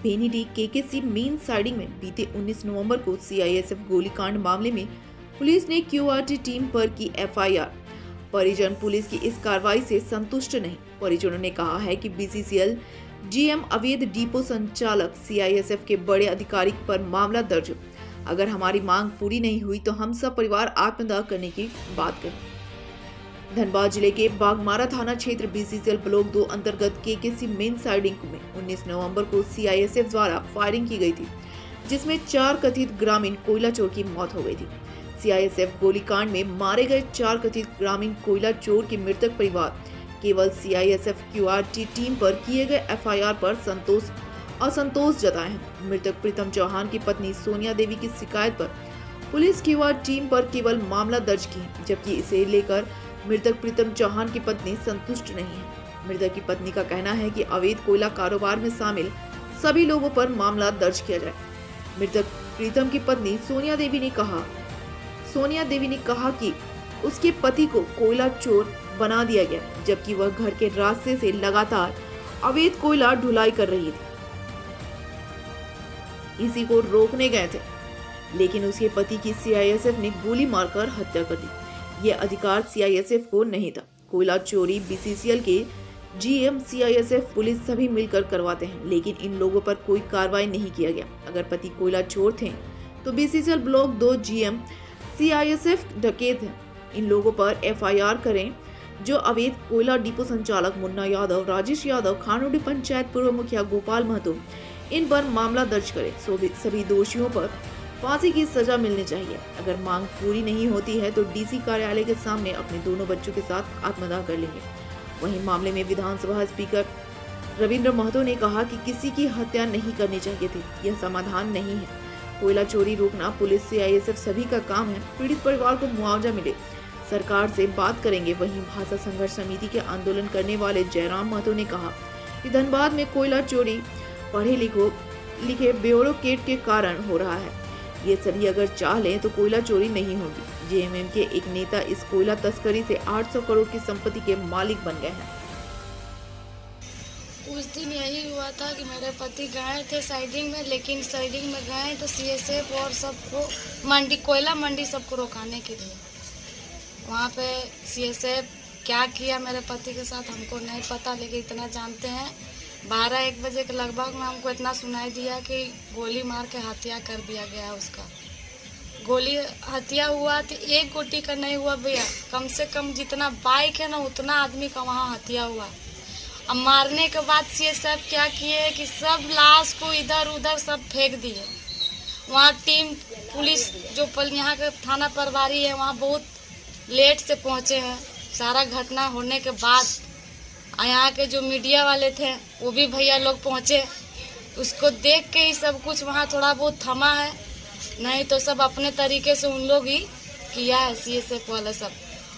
भेनीडी KKC main siding में बीते 19 नवंबर को सीआईएसएफ गोलीकांड मामले में पुलिस ने क्यूआरटी टीम पर की एफआईआर। परिजन पुलिस की इस कार्रवाई से संतुष्ट नहीं। परिजनों ने कहा है कि बीसीसीएल जीएम अवैध डिपो संचालक सीआईएसएफ के बड़े अधिकारी पर मामला दर्ज हो। अगर हमारी मांग पूरी नहीं हुई तो हम सब परिवार आत्मदाह करने की बात करें। धनबाद जिले के बागमारा थाना क्षेत्र बीसीसीएल ब्लॉक 2 अंतर्गत केकेसी मेन साइडिंग में 19 नवंबर को सीआईएसएफ द्वारा फायरिंग की गई थी, जिसमें 4 कथित ग्रामीण कोयला चोर की मौत हो गई थी। सीआईएसएफ गोलीकांड में मारे गए 4 कथित ग्रामीण कोयला चोर के मृतक परिवार केवल सीआईएसएफ क्यूआरटी टीम पर किए गए एफआईआर पर असंतोष जताए हैं। मृतक प्रीतम चौहान की पत्नी सोनिया देवी की शिकायत पर पुलिस क्यूआर टीम पर केवल मामला दर्ज की, जबकि इसे लेकर मृतक प्रीतम चौहान की पत्नी संतुष्ट नहीं है। मृतक की पत्नी का कहना है कि अवैध कोयला कारोबार में शामिल सभी लोगों पर मामला दर्ज किया जाए। मृतक प्रीतम की पत्नी सोनिया देवी ने कहा कि उसके पति को कोयला चोर बना दिया गया, जबकि वह घर के रास्ते से लगातार अवैध कोयला ढुलाई कर रही थी। इसी को रोकने गए थे, लेकिन उसके पति की सीआईएसएफ ने गोली मारकर हत्या कर दी। यह अधिकार सीआईएसएफ को नहीं था। कोयला चोरी बीसीसीएल के जीएम, सीआईएसएफ, पुलिस सभी मिलकर करवाते हैं, लेकिन इन लोगों पर कोई कार्रवाई नहीं किया गया। अगर पति कोयला चोर थे तो बीसीसीएल ब्लॉक 2 जीएम, सीआईएसएफ डकैत हैं। इन लोगों पर एफआईआर करें। जो अवैध कोयला डिपो संचालक मुन्ना यादव, राजेश यादव, खानोडी पंचायत पूर्व मुखिया गोपाल महतो, इन पर मामला दर्ज करें। सभी दोषियों पर फांसी की सजा मिलनी चाहिए। अगर मांग पूरी नहीं होती है तो डीसी कार्यालय के सामने अपने दोनों बच्चों के साथ आत्मदाह कर लेंगे। वहीं मामले में विधानसभा स्पीकर रविंद्र महतो ने कहा कि किसी की हत्या नहीं करनी चाहिए थी, यह समाधान नहीं है। कोयला चोरी रोकना पुलिस, सीआईएसएफ सभी का काम है। पीड़ित परिवार को मुआवजा मिले, सरकार से बात करेंगे। वहीं भाषा संघर्ष समिति के आंदोलन करने वाले जयराम महतो ने कहा कि धनबाद में कोयला चोरी पढ़े लिखे ब्यूरोक्रेट के कारण हो रहा है। ये सभी अगर चाह लें तो कोयला चोरी नहीं होगी। जेएमएम के एक नेता इस कोयला तस्करी से 800 करोड़ की संपत्ति के मालिक बन गए हैं। उस दिन यही हुआ था कि मेरे पति गए थे साइडिंग में, लेकिन साइडिंग में गए तो सीएसएफ और सबको कोयला मंडी सबको रोकाने के लिए वहाँ पे सीएसएफ क्या किया मेरे पति के साथ हमको नहीं पता, लेकिन इतना जानते हैं 12-1 बजे के लगभग में हमको इतना सुनाई दिया कि गोली मार के हत्या कर दिया गया। उसका गोली हत्या हुआ तो एक गोटी का नहीं हुआ भैया, कम से कम जितना बाइक है ना उतना आदमी का वहाँ हत्या हुआ। अब मारने के बाद सीएसएफ क्या किए कि सब लाश को इधर उधर सब फेंक दिए। वहाँ टीम पुलिस जो यहाँ के थाना प्रभारी है वहाँ बहुत लेट से पहुँचे हैं। सारा घटना होने के बाद यहाँ के जो मीडिया वाले थे वो भी भैया लोग पहुँचे, उसको देख के ही सब कुछ वहाँ थोड़ा बहुत थमा है, नहीं तो सब अपने तरीके से उन लोग ही किया है सीएसएफ वाले सब।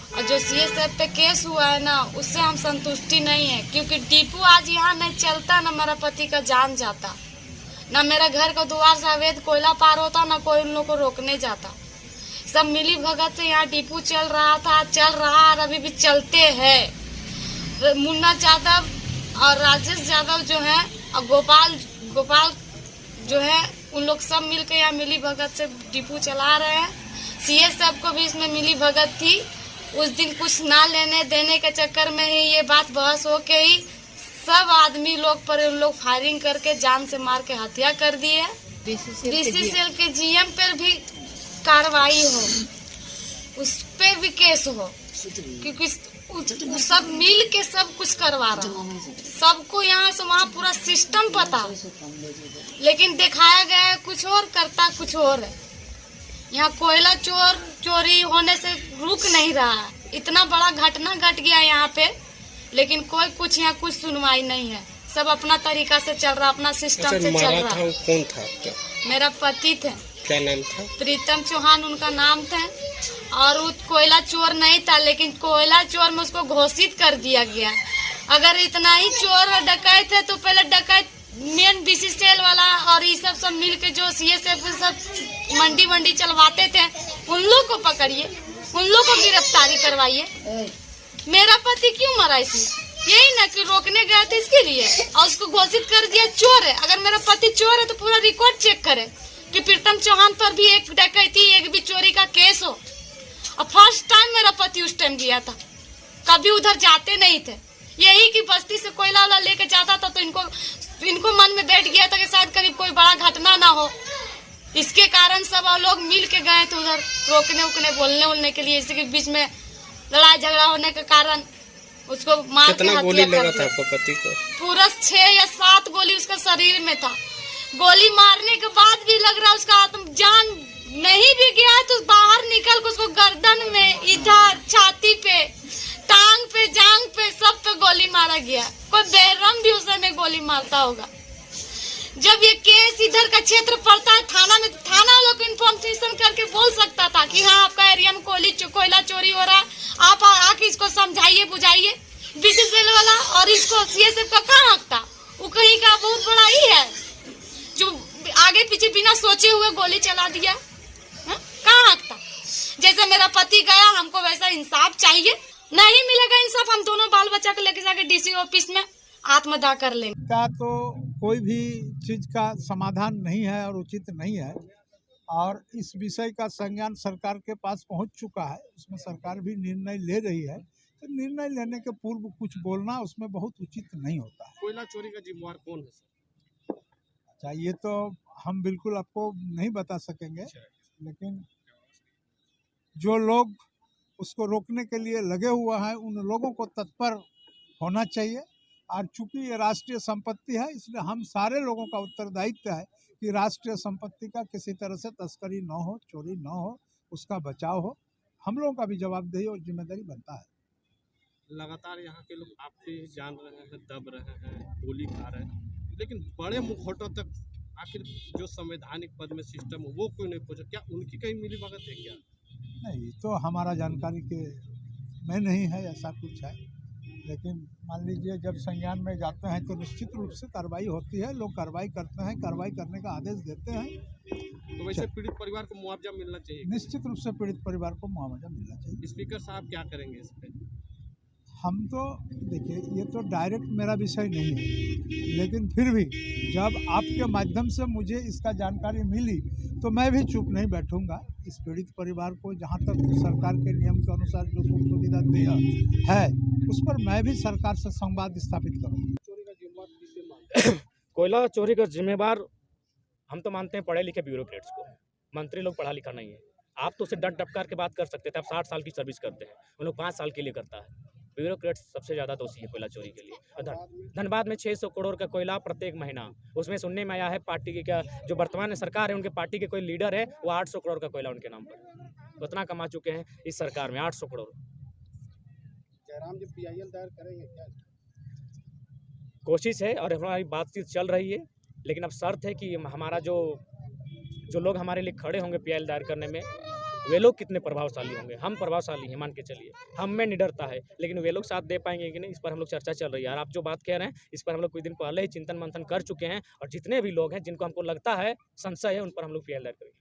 और जो सीएसएफ पे केस हुआ है ना उससे हम संतुष्टि नहीं है, क्योंकि डिपो आज यहाँ नहीं चलता, ना मेरा पति का जान जाता, ना मेरा घर का द्वार से अवैध कोयला पार होता, ना कोई उन लोग को रोकने जाता। सब मिली भगत से यहाँ डिपो चल रहा था, चल रहा और अभी भी चलते हैं। मुन्ना यादव और राजेश यादव जो है और गोपाल जो है उन लोग सब मिलकर यहाँ मिली भगत से डिपो चला रहे हैं। सीएसएफ को भी इसमें मिली भगत थी। उस दिन कुछ ना लेने देने के चक्कर में ही ये बात बहस हो के ही सब आदमी लोग पर उन लोग फायरिंग करके जान से मार के हत्या कर दिए। बीसीसीएल के जीएम पर भी कार्रवाई हो, उस पे भी केस हो, क्योंकि सब मिल के सब कुछ करवा रहा है। सबको यहाँ से वहाँ पूरा सिस्टम पता, लेकिन दिखाया गया है कुछ और, करता कुछ और है। यहाँ कोयला चोरी होने से रुक नहीं रहा है। इतना बड़ा घटना घट गया यहाँ पे, लेकिन कोई कुछ यहाँ कुछ सुनवाई नहीं है। सब अपना तरीका से चल रहा, अपना सिस्टम से चल रहा। कौन था आपका? मेरा पति थे। क्या नाम था? प्रीतम चौहान उनका नाम था। और वो कोयला चोर नहीं था, लेकिन कोयला चोर में उसको घोषित कर दिया गया। अगर इतना ही चोर और डकैत है तो पहले डकैत मेन बीसीसीएल वाला और ये सब मिल के जो सीएसएफ सब मंडी चलवाते थे उन लोग को पकड़िए, उन लोग को गिरफ्तारी करवाइए। मेरा पति क्यों मरा इसमें? यही ना कि रोकने गए थे इसके लिए, और उसको घोषित कर दिया चोर है। अगर मेरा पति चोर है तो पूरा रिकॉर्ड चेक करे कि प्रीतम चौहान पर भी एक डकैती एक भी चोरी का केस हो। और फर्स्ट टाइम मेरा पति उस टाइम गया था, कभी उधर जाते नहीं थे। यही कि बस्ती से कोयला वाला लेके जाता था तो इनको मन में बैठ गया था कि शायद कभी कोई बड़ा घटना ना हो, इसके कारण सब लोग मिल के गए थे उधर रोकने उकने बोलने उलने के लिए। इसके बीच में लड़ाई झगड़ा होने के कारण उसको मार के हत्या गोली कर लगा दिया। था आपको पति को? पूरा 6 या 7 गोली उसका शरीर में था। गोली मारने के बाद भी लग रहा उसका आत्म जान नहीं भी गया तो बाहर निकल के उसको गर्दन में, इधर छाती पे, टांग पे, जांग पे, सब पे गोली मारा गया। कोई बेरहम भी उस समय गोली मारता होगा। जब ये केस इधर का क्षेत्र पड़ता है थाना में, तो थाना लोग इन्फॉर्मेशन करके बोल सकता था कि हाँ आपका एरिया में कोयला चोरी हो रहा है, आप आके इसको समझाइए बुझाइए। बीसीसीएल वाला और इसको सीएसएफ का कहाँ हक था? वो कहीं का बहुत बड़ा ही है जो आगे पीछे बिना सोचे हुए गोली चला दिया। कहाँ हक था? जैसे मेरा पति गया, हमको वैसा इंसाफ चाहिए। नहीं मिलेगा इंसाफ, हम दोनों बाल बच्चा को लेके जाके डीसी ऑफिस में आत्मदाह कर लेंगे। का तो कोई भी चीज का समाधान नहीं है और उचित नहीं है, और इस विषय का संज्ञान सरकार के पास पहुंच चुका है। उसमें सरकार भी निर्णय ले रही है, तो निर्णय लेने के पूर्व कुछ बोलना उसमें बहुत उचित नहीं होता है। कोयला चोरी का जिम्मेवार कौन है सर? अच्छा, ये तो हम बिल्कुल आपको नहीं बता सकेंगे, लेकिन जो लोग उसको रोकने के लिए लगे हुए हैं उन लोगों को तत्पर होना चाहिए। और चूंकि ये राष्ट्रीय संपत्ति है, इसलिए हम सारे लोगों का उत्तरदायित्व है कि राष्ट्रीय संपत्ति का किसी तरह से तस्करी न हो, चोरी न हो, उसका बचाव हो। हम लोगों का भी जवाबदेही और जिम्मेदारी बनता है। लगातार यहाँ के लोग आपसे जान रहे हैं, दब रहे हैं, गोली खा रहे हैं, लेकिन बड़े मुखौटों तक आखिर जो संवैधानिक पद में सिस्टम हो वो क्यों नहीं पहुँचा? क्या उनकी कहीं मिली भगत है क्या? नहीं, तो हमारा जानकारी के में नहीं है, ऐसा कुछ है। लेकिन मान लीजिए जब संज्ञान में जाते हैं तो निश्चित रूप से कार्रवाई होती है, लोग कार्रवाई करते हैं, कार्रवाई करने का आदेश देते हैं। तो वैसे पीड़ित परिवार को मुआवजा मिलना चाहिए? निश्चित रूप से पीड़ित परिवार को मुआवजा मिलना चाहिए। स्पीकर साहब क्या करेंगे इस पे? हम तो देखिए, ये तो डायरेक्ट मेरा विषय नहीं है, लेकिन फिर भी जब आपके माध्यम से मुझे इसका जानकारी मिली तो मैं भी चुप नहीं बैठूंगा। इस पीड़ित परिवार को जहां तक सरकार के नियम के अनुसार जो सुख सुविधा दिया है उस पर मैं भी सरकार से संवाद स्थापित करूँगा। चोरी का जिम्मेवार किसे मानते हैं? कोयला चोरी का जिम्मेवार हम तो मानते हैं पढ़े लिखे ब्यूरोक्रेट्स को। मंत्री लोग पढ़ा लिखा नहीं है। आप तो उसे डट डपकार के बात कर सकते थे, आप 60 साल की सर्विस करते हैं, उन लोग 5 साल के लिए करता है। ब्यूरोक्रेट्स सबसे ज़्यादा दोषी है कोयला चोरी के लिए। और धनबाद में 600 करोड़ का कोयला प्रत्येक महीना, उसमें सुनने में आया है पार्टी की क्या जो वर्तमान सरकार है उनके पार्टी के कोई लीडर है वो 800 करोड़ का कोयला उनके नाम पर उतना कमा चुके हैं इस सरकार में, 800 करोड़। जयराम जी PIL दायर करेंगे क्या? कोशिश है और हमारी बातचीत चल रही है, लेकिन अब शर्त है कि हमारा जो लोग हमारे लिए खड़े होंगे PIL दायर करने में वे लोग कितने प्रभावशाली होंगे। हम प्रभावशाली हैं, मान के चलिए, हम में निडरता है, लेकिन वे लोग साथ दे पाएंगे कि नहीं, इस पर हम लोग चर्चा चल रही है। और आप जो बात कह रहे हैं इस पर हम लोग कुछ दिन पहले ही चिंतन मंथन कर चुके हैं, और जितने भी लोग हैं जिनको हमको लगता है संशय है उन पर हम लोग PIL दायर करेंगे।